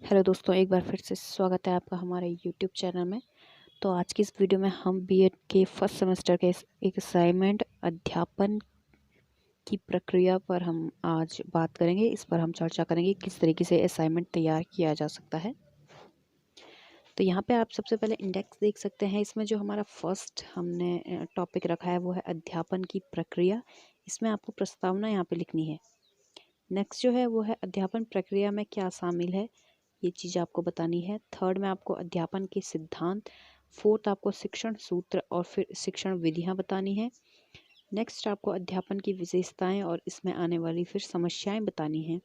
Hello दोस्तों, एक बार फिर से स्वागत है आपका हमारे यूट्यूब चैनल में। तो आज की इस वीडियो में हम बीएड के फर्स्ट सेमेस्टर के एक असाइनमेंट अध्यापन की प्रक्रिया पर हम आज बात करेंगे। इस पर हम चर्चा करेंगे किस तरीके से असाइनमेंट तैयार किया जा सकता है। तो यहाँ पे आप सबसे पहले इंडेक्स देख सकते हैं। इसमें जो हमारा फर्स्ट हमने टॉपिक रखा है वो है अध्यापन की प्रक्रिया। इसमें आपको प्रस्तावना यहाँ पे लिखनी है। नेक्स्ट जो है वो है अध्यापन प्रक्रिया में क्या शामिल है, ये चीज़ आपको बतानी है। थर्ड में आपको अध्यापन के सिद्धांत। फोर्थ आपको शिक्षण सूत्र और फिर शिक्षण विधियां बतानी है। नेक्स्ट आपको अध्यापन की विशेषताएं और इसमें आने वाली फिर समस्याएं बतानी हैं।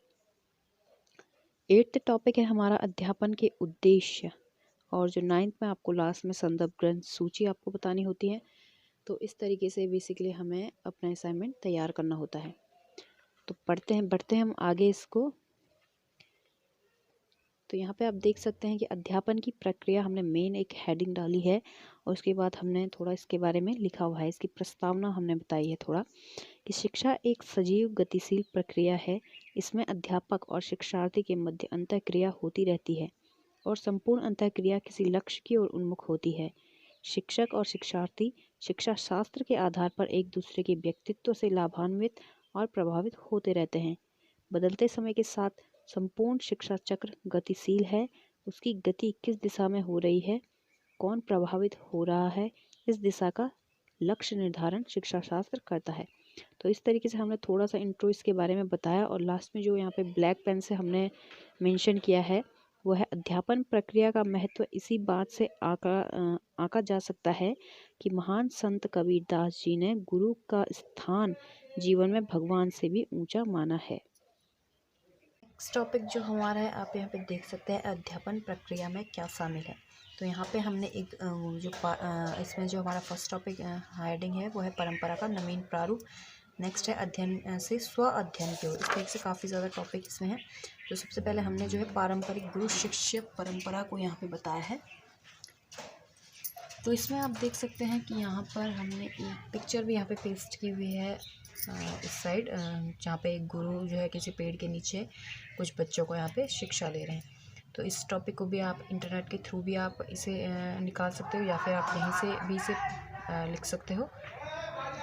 एट्थ टॉपिक है हमारा अध्यापन के उद्देश्य। और जो नाइन्थ में आपको लास्ट में संदर्भ ग्रंथ सूची आपको बतानी होती है। तो इस तरीके से बेसिकली हमें अपना असाइनमेंट तैयार करना होता है। तो बढ़ते हैं हम आगे इसको। तो यहाँ पे आप देख सकते हैं कि अध्यापन की प्रक्रिया हमने मेन एक हेडिंग डाली है और उसके बाद हमने थोड़ा इसके बारे में लिखा हुआ है। इसकी प्रस्तावना हमने बताई है थोड़ा कि शिक्षा एक सजीव गतिशील प्रक्रिया है। इसमें अध्यापक और शिक्षार्थी के मध्य अंतःक्रिया होती रहती है और संपूर्ण अंतःक्रिया किसी लक्ष्य की ओर उन्मुख होती है। शिक्षक और शिक्षार्थी शिक्षा शास्त्र के आधार पर एक दूसरे के व्यक्तित्व से लाभान्वित और प्रभावित होते रहते हैं। बदलते समय के साथ संपूर्ण शिक्षा चक्र गतिशील है। उसकी गति किस दिशा में हो रही है, कौन प्रभावित हो रहा है, इस दिशा का लक्ष्य निर्धारण शिक्षा शास्त्र करता है। तो इस तरीके से हमने थोड़ा सा इंट्रो इसके बारे में बताया और लास्ट में जो यहाँ पे ब्लैक पेन से हमने मेंशन किया है वो है अध्यापन प्रक्रिया का महत्व इसी बात से आंका जा सकता है कि महान संत कबीरदास जी ने गुरु का स्थान जीवन में भगवान से भी ऊंचा माना है। नेक्स्ट टॉपिक जो हमारा है आप यहाँ पे देख सकते हैं अध्यापन प्रक्रिया में क्या शामिल है। तो यहाँ पे हमने एक इसमें जो हमारा फर्स्ट टॉपिक हेडिंग है वो है परंपरा का नवीन प्रारूप। नेक्स्ट है अध्ययन से स्व अध्ययन की ओर। इस तरीके से काफ़ी ज़्यादा टॉपिक इसमें है। तो सबसे पहले हमने जो है पारंपरिक गुरु शिष्य परंपरा को यहाँ पे बताया है। तो इसमें आप देख सकते हैं कि यहाँ पर हमने एक पिक्चर भी यहाँ पे पेस्ट की हुई है इस साइड, जहाँ पे एक गुरु जो है किसी पेड़ के नीचे कुछ बच्चों को यहाँ पे शिक्षा दे रहे हैं। तो इस टॉपिक को भी आप इंटरनेट के थ्रू भी आप इसे निकाल सकते हो या फिर आप यहीं से भी इसे लिख सकते हो,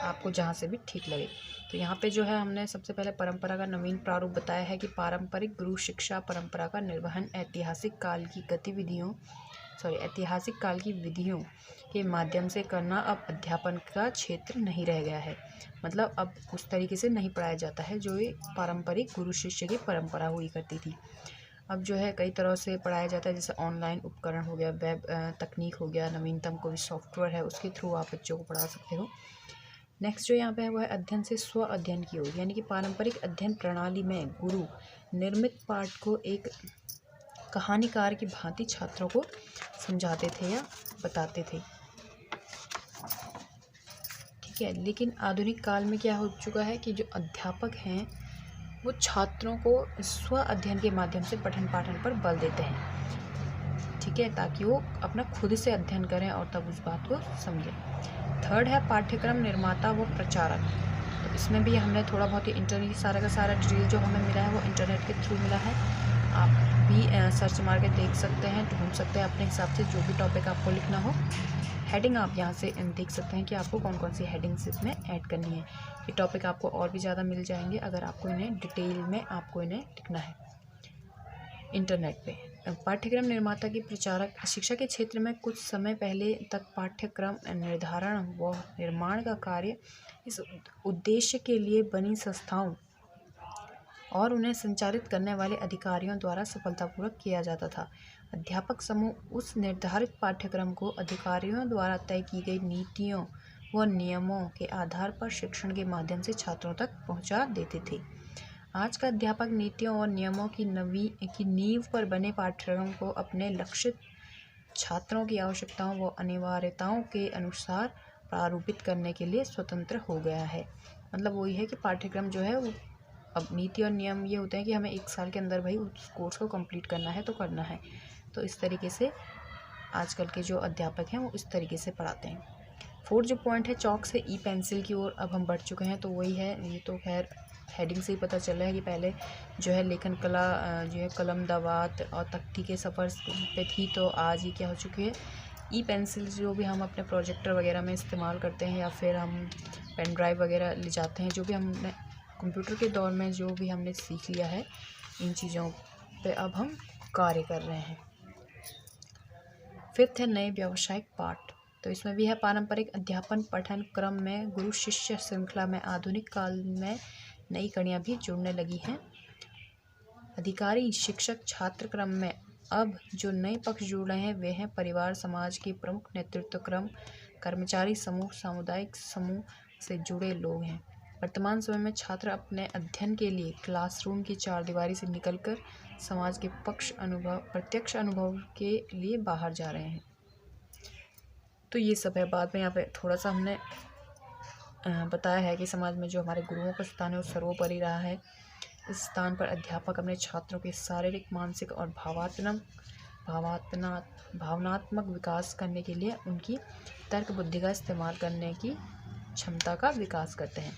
आपको जहाँ से भी ठीक लगे। तो यहाँ पे जो है हमने सबसे पहले परंपरा का नवीन प्रारूप बताया है कि पारंपरिक गुरु शिक्षा परंपरा का निर्वहन ऐतिहासिक काल की विधियों के माध्यम से करना अब अध्यापन का क्षेत्र नहीं रह गया है। मतलब अब उस तरीके से नहीं पढ़ाया जाता है जो ये पारंपरिक गुरु शिष्य की परंपरा हुई करती थी। अब जो है कई तरह से पढ़ाया जाता है, जैसे ऑनलाइन उपकरण हो गया, वेब तकनीक हो गया, नवीनतम कोई सॉफ्टवेयर है उसके थ्रू आप बच्चों को पढ़ा सकते हो। नेक्स्ट जो यहाँ पे है वो है अध्ययन से स्व अध्ययन की ओर, यानी कि पारंपरिक अध्ययन प्रणाली में गुरु निर्मित पाठ को एक कहानीकार की भांति छात्रों को समझाते थे या बताते थे। ठीक है, लेकिन आधुनिक काल में क्या हो चुका है कि जो अध्यापक हैं वो छात्रों को स्व अध्ययन के माध्यम से पठन पाठन पर बल देते हैं। ठीक है, ताकि वो अपना खुद से अध्ययन करें और तब उस बात को समझें। थर्ड है पाठ्यक्रम निर्माता व प्रचारक। तो इसमें भी हमने थोड़ा बहुत ही इंटरनेट सारा का सारा डिटेल जो हमें मिला है वो इंटरनेट के थ्रू मिला है। आप भी सर्च मार के देख सकते हैं, ढूंढ सकते हैं अपने हिसाब से जो भी टॉपिक आपको लिखना हो। हेडिंग आप यहाँ से देख सकते हैं कि आपको कौन कौन सी हेडिंग्स इसमें ऐड करनी है। ये टॉपिक आपको और भी ज़्यादा मिल जाएंगे अगर आपको इन्हें डिटेल में आपको इन्हें लिखना है इंटरनेट पे। पाठ्यक्रम निर्माता की प्रचारक शिक्षा के क्षेत्र में कुछ समय पहले तक पाठ्यक्रम निर्धारण व निर्माण का कार्य इस उद्देश्य के लिए बनी संस्थाओं और उन्हें संचालित करने वाले अधिकारियों द्वारा सफलतापूर्वक किया जाता था। अध्यापक समूह उस निर्धारित पाठ्यक्रम को अधिकारियों द्वारा तय की गई नीतियों व नियमों के आधार पर शिक्षण के माध्यम से छात्रों तक पहुंचा देते थे। आज का अध्यापक नीतियों और नियमों की नींव पर बने पाठ्यक्रम को अपने लक्षित छात्रों की आवश्यकताओं व अनिवार्यताओं के अनुसार प्रारूपित करने के लिए स्वतंत्र हो गया है। मतलब वही है कि पाठ्यक्रम जो है वो अब नीति और नियम ये होते हैं कि हमें 1 साल के अंदर भाई उस कोर्स को कंप्लीट करना है तो करना है। तो इस तरीके से आजकल के जो अध्यापक हैं वो इस तरीके से पढ़ाते हैं। फोर्थ जो पॉइंट है चौक से ई पेंसिल की ओर अब हम बढ़ चुके हैं, तो वही है, ये तो खैर हेडिंग से ही पता चल रहा है कि पहले जो है लेखन कला जो है कलम दवात और तख्ती के सफ़र पे थी, तो आज ये क्या हो चुकी है, ई पेंसिल जो भी हम अपने प्रोजेक्टर वगैरह में इस्तेमाल करते हैं या फिर हम पेन ड्राइव वगैरह ले जाते हैं, जो भी हमने कंप्यूटर के दौर में जो भी हमने सीख लिया है, इन चीज़ों पे अब हम कार्य कर रहे हैं। फिफ्थ है नए व्यावसायिक पाठ। तो इसमें भी है पारंपरिक अध्यापन पठन क्रम में गुरु शिष्य श्रृंखला में आधुनिक काल में नई कड़ियाँ भी जुड़ने लगी हैं। अधिकारी शिक्षक छात्र क्रम में अब जो नए पक्ष जुड़ रहे हैं वे हैं परिवार समाज के प्रमुख नेतृत्व क्रम, कर्मचारी समूह, सामुदायिक समूह से जुड़े लोग हैं। वर्तमान समय में छात्र अपने अध्ययन के लिए क्लासरूम की चारदीवारी से निकलकर समाज के प्रत्यक्ष अनुभव के लिए बाहर जा रहे हैं। तो ये सब है। बाद में यहाँ पे थोड़ा सा हमने बताया है कि समाज में जो हमारे गुरुओं का स्थान है वो सर्वोपरि रहा है। इस स्थान पर अध्यापक अपने छात्रों के शारीरिक, मानसिक और भावनात्मक विकास करने के लिए उनकी तर्क बुद्धि का इस्तेमाल करने की क्षमता का विकास करते हैं।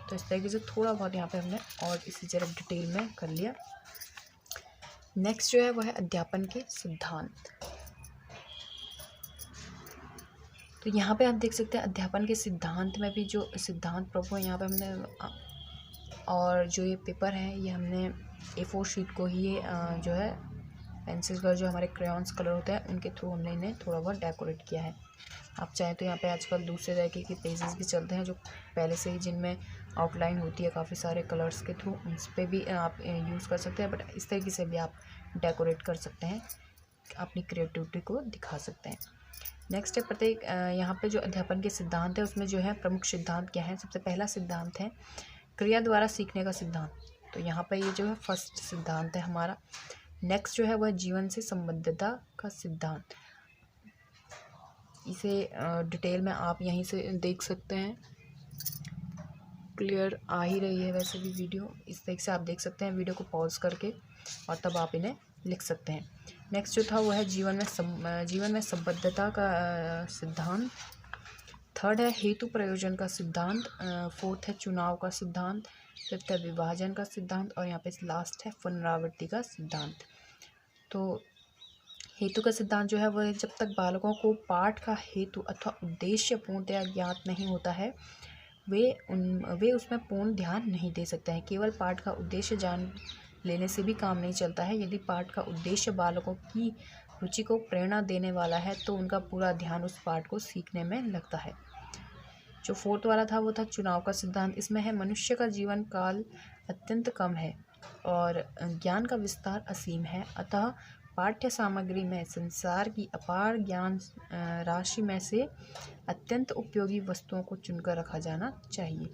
तो इस तरीके से थोड़ा बहुत यहाँ पे हमने और इसी जरा डिटेल में कर लिया। नेक्स्ट जो है वह है अध्यापन के सिद्धांत। तो यहाँ पे आप देख सकते हैं अध्यापन के सिद्धांत में भी जो सिद्धांत प्रभु है यहाँ पे हमने, और जो ये पेपर है ये हमने A4 शीट को ही जो है पेंसिल का जो हमारे क्रेयॉन्स कलर होते हैं उनके थ्रू हमने इन्हें थोड़ा बहुत डेकोरेट किया है। आप चाहें तो यहाँ पे आजकल दूसरे तरीके के पेजेस भी चलते हैं जो पहले से ही जिनमें आउटलाइन होती है काफ़ी सारे कलर्स के थ्रू, उस पर भी आप यूज़ कर सकते हैं। बट इस तरीके से भी आप डेकोरेट कर सकते हैं, अपनी क्रिएटिविटी को दिखा सकते हैं। नेक्स्ट है प्रत्येक यहाँ पे जो अध्यापन के सिद्धांत है उसमें जो है प्रमुख सिद्धांत क्या है। सबसे पहला सिद्धांत है क्रिया द्वारा सीखने का सिद्धांत। तो यहाँ पे ये जो है फर्स्ट सिद्धांत है हमारा। नेक्स्ट जो है वह जीवन से संबद्धता का सिद्धांत। इसे डिटेल में आप यहीं से देख सकते हैं, क्लियर आ ही रही है वैसे भी वीडियो। इस तरीके से आप देख सकते हैं वीडियो को पॉज करके और तब आप इन्हें लिख सकते हैं। नेक्स्ट जो था वो है जीवन में संबद्धता का सिद्धांत। थर्ड है हेतु प्रयोजन का सिद्धांत। फोर्थ है चुनाव का सिद्धांत। फिफ्थ है विभाजन का सिद्धांत और यहाँ पे लास्ट है पुनरावृत्ति का सिद्धांत। तो हेतु का सिद्धांत जो है वह जब तक बालकों को पाठ का हेतु अथवा उद्देश्य पूर्णतया ज्ञात नहीं होता है वे उसमें पूर्ण ध्यान नहीं दे सकते हैं। केवल पाठ का उद्देश्य जान लेने से भी काम नहीं चलता है। यदि पाठ का उद्देश्य बालकों की रुचि को प्रेरणा देने वाला है तो उनका पूरा ध्यान उस पाठ को सीखने में लगता है। जो फोर्थ वाला था वो था चुनाव का सिद्धांत। इसमें है मनुष्य का जीवन काल अत्यंत कम है और ज्ञान का विस्तार असीम है, अतः पाठ्य सामग्री में संसार की अपार ज्ञान राशि में से अत्यंत उपयोगी वस्तुओं को चुनकर रखा जाना चाहिए।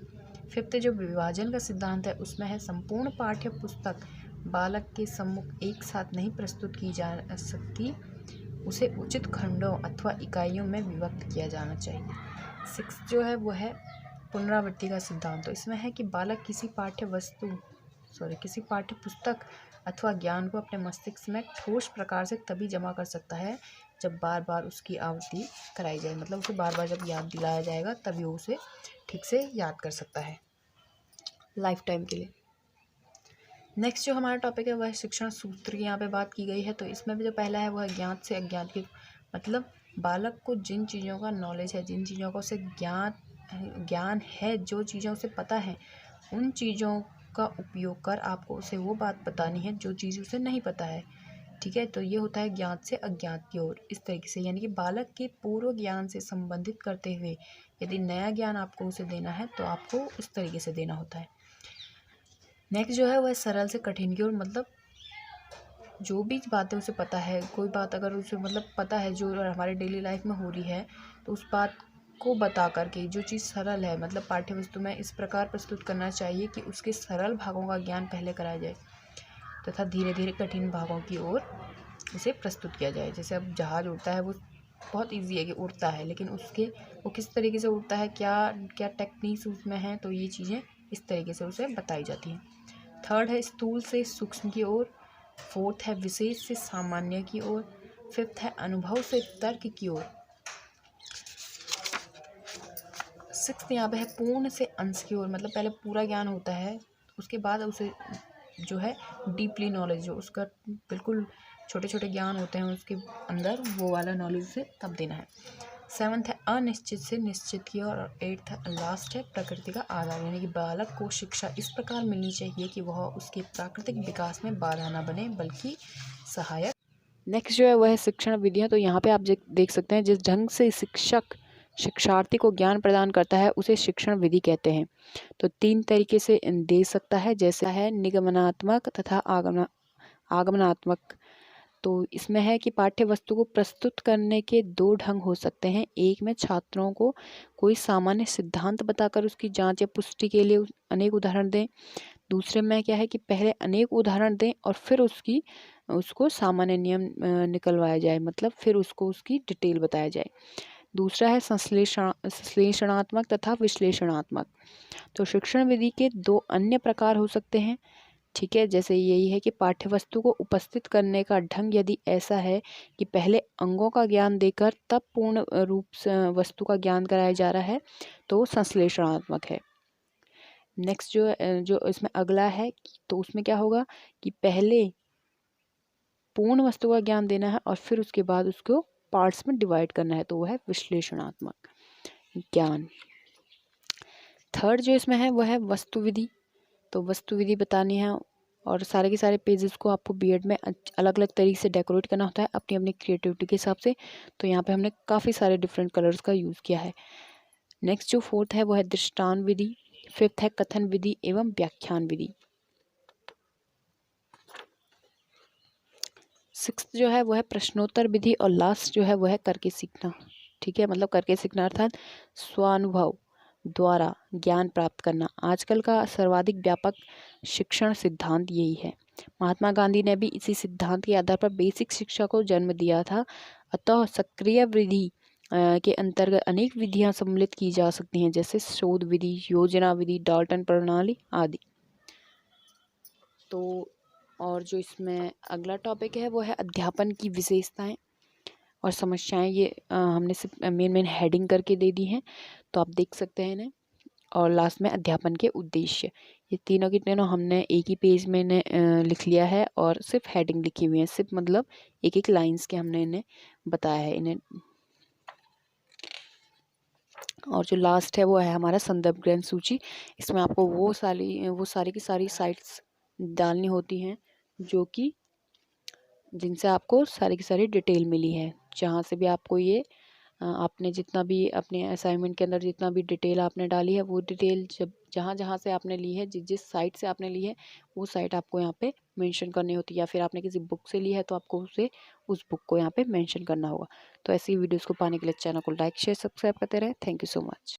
फिफ्थ जो विभाजन का सिद्धांत है उसमें है संपूर्ण पाठ्य पुस्तक बालक के सम्मुख एक साथ नहीं प्रस्तुत की जा सकती, उसे उचित खंडों अथवा इकाइयों में विभक्त किया जाना चाहिए। सिक्स जो है वो है पुनरावृत्ति का सिद्धांत। तो इसमें है कि बालक किसी पाठ्य पुस्तक अथवा ज्ञान को अपने मस्तिष्क में ठोस प्रकार से तभी जमा कर सकता है जब बार बार उसकी आवृत्ति कराई जाए। मतलब उसे बार बार जब याद दिलाया जाएगा तभी वो उसे ठीक से याद कर सकता है लाइफ टाइम के लिए। नेक्स्ट जो हमारा टॉपिक है वह शिक्षण सूत्र की यहाँ पे बात की गई है। तो इसमें भी जो पहला है वह ज्ञात से अज्ञात की, मतलब बालक को जिन चीज़ों का नॉलेज है, जिन चीज़ों का उसे ज्ञान है, जो चीज़ें उसे पता है, उन चीज़ों का उपयोग कर आपको उसे वो बात बतानी है जो चीज़ उसे नहीं पता है। ठीक है, तो ये होता है ज्ञात से अज्ञात की ओर। इस तरीके से यानी कि बालक के पूर्व ज्ञान से संबंधित करते हुए यदि नया ज्ञान आपको उसे देना है तो आपको उस तरीके से देना होता है। नेक्स्ट जो है वह सरल से कठिन की ओर, मतलब जो भी बातें उसे पता है, कोई बात अगर उसे मतलब पता है जो हमारे डेली लाइफ में हो रही है तो उस बात को बता करके जो चीज़ सरल है, मतलब पाठ्य वस्तु में इस प्रकार प्रस्तुत करना चाहिए कि उसके सरल भागों का ज्ञान पहले कराया जाए तथा धीरे धीरे कठिन भागों की ओर उसे प्रस्तुत किया जाए। जैसे अब जहाज़ उड़ता है, वो बहुत इजी है कि उड़ता है, लेकिन वो किस तरीके से उड़ता है, क्या क्या टेक्निक्स उसमें हैं, तो ये चीज़ें इस तरीके से उसे बताई जाती हैं। थर्ड है स्थूल से सूक्ष्म की ओर। फोर्थ है विशेष से सामान्य की ओर। फिफ्थ है अनुभव से तर्क की ओर। सिक्स्थ यहाँ पे है पूर्ण से अंश की ओर, मतलब पहले पूरा ज्ञान होता है उसके बाद उसे जो है डीपली नॉलेज, जो उसका बिल्कुल छोटे छोटे ज्ञान होते हैं उसके अंदर, वो वाला नॉलेज उसे तब देना है। 7th है अनिश्चित से निश्चित की, और 8th है लास्ट है प्रकृति का आधार, यानी कि बालक को शिक्षा इस प्रकार मिलनी चाहिए कि वह उसके प्राकृतिक विकास में बाधा न बने बल्कि सहायक। नेक्स्ट जो है वह है शिक्षण विधियाँ। तो यहाँ पे आप देख सकते हैं, जिस ढंग से शिक्षक शिक्षार्थी को ज्ञान प्रदान करता है उसे शिक्षण विधि कहते हैं। तो 3 तरीके से दे सकता है, जैसे है निगमनात्मक तथा आगमनात्मक। तो इसमें है कि पाठ्य वस्तु को प्रस्तुत करने के 2 ढंग हो सकते हैं। एक में छात्रों को कोई सामान्य सिद्धांत बताकर उसकी जांच या पुष्टि के लिए अनेक उदाहरण दें। दूसरे में क्या है कि पहले अनेक उदाहरण दें और फिर उसको सामान्य नियम निकलवाया जाए, मतलब फिर उसको उसकी डिटेल बताया जाए। दूसरा है संश्लेषणात्मक तथा विश्लेषणात्मक। तो शिक्षण विधि के 2 अन्य प्रकार हो सकते हैं, ठीक है। जैसे यही है कि पाठ्य वस्तु को उपस्थित करने का ढंग यदि ऐसा है कि पहले अंगों का ज्ञान देकर तब पूर्ण रूप से वस्तु का ज्ञान कराया जा रहा है, तो संश्लेषणात्मक है। नेक्स्ट जो इसमें अगला है, तो उसमें क्या होगा कि पहले पूर्ण वस्तु का ज्ञान देना है और फिर उसके बाद उसको पार्ट्स में डिवाइड करना है, तो वो है विश्लेषणात्मक ज्ञान। थर्ड जो इसमें है वह है वस्तु विधि। तो वस्तु विधि बतानी है, और सारे के सारे पेजेस को आपको बीएड में अलग अलग तरीके से डेकोरेट करना होता है अपनी अपनी क्रिएटिविटी के हिसाब से। तो यहाँ पे हमने काफ़ी सारे डिफरेंट कलर्स का यूज़ किया है। नेक्स्ट जो 4th है वो है दृष्टांत विधि। 5th है कथन विधि एवं व्याख्यान विधि। 6th जो है वो है प्रश्नोत्तर विधि, और लास्ट जो है वो है करके सीखना, ठीक है। मतलब करके सीखना अर्थात स्वानुभव द्वारा ज्ञान प्राप्त करना। आजकल का सर्वाधिक व्यापक शिक्षण सिद्धांत यही है। महात्मा गांधी ने भी इसी सिद्धांत के आधार पर बेसिक शिक्षा को जन्म दिया था। अतः सक्रिय विधि के अंतर्गत अनेक विधियां सम्मिलित की जा सकती हैं, जैसे शोध विधि, योजना विधि, डाल्टन प्रणाली आदि। तो और जो इसमें अगला टॉपिक है वो है अध्यापन की विशेषताएं और समस्याएं। ये हमने सिर्फ मेन हेडिंग करके दे दी हैं, तो आप देख सकते हैं इन्हें। और लास्ट में अध्यापन के उद्देश्य, ये तीनों की तीनों हमने एक ही पेज में इन्हें लिख लिया है, और सिर्फ हेडिंग लिखी हुई है, सिर्फ मतलब एक एक लाइंस के हमने इन्हें बताया है इन्हें। और जो लास्ट है वो है हमारा संदर्भ ग्रंथ सूची। इसमें आपको वो सारी की सारी साइट्स डालनी होती हैं जो कि जिनसे आपको सारी की सारी डिटेल मिली है। जहाँ से भी आपको ये आपने जितना भी अपने असाइनमेंट के अंदर जितना भी डिटेल आपने डाली है, वो डिटेल जब जहाँ जहाँ से आपने ली है, जिस जिस साइट से आपने ली है, वो साइट आपको यहाँ पे मेंशन करनी होती है। या फिर आपने किसी बुक से ली है तो आपको उस बुक को यहाँ पे मेंशन करना होगा। तो ऐसी वीडियोज़ को पाने के लिए चैनल को लाइक शेयर सब्सक्राइब करते रहे। Thank you so much.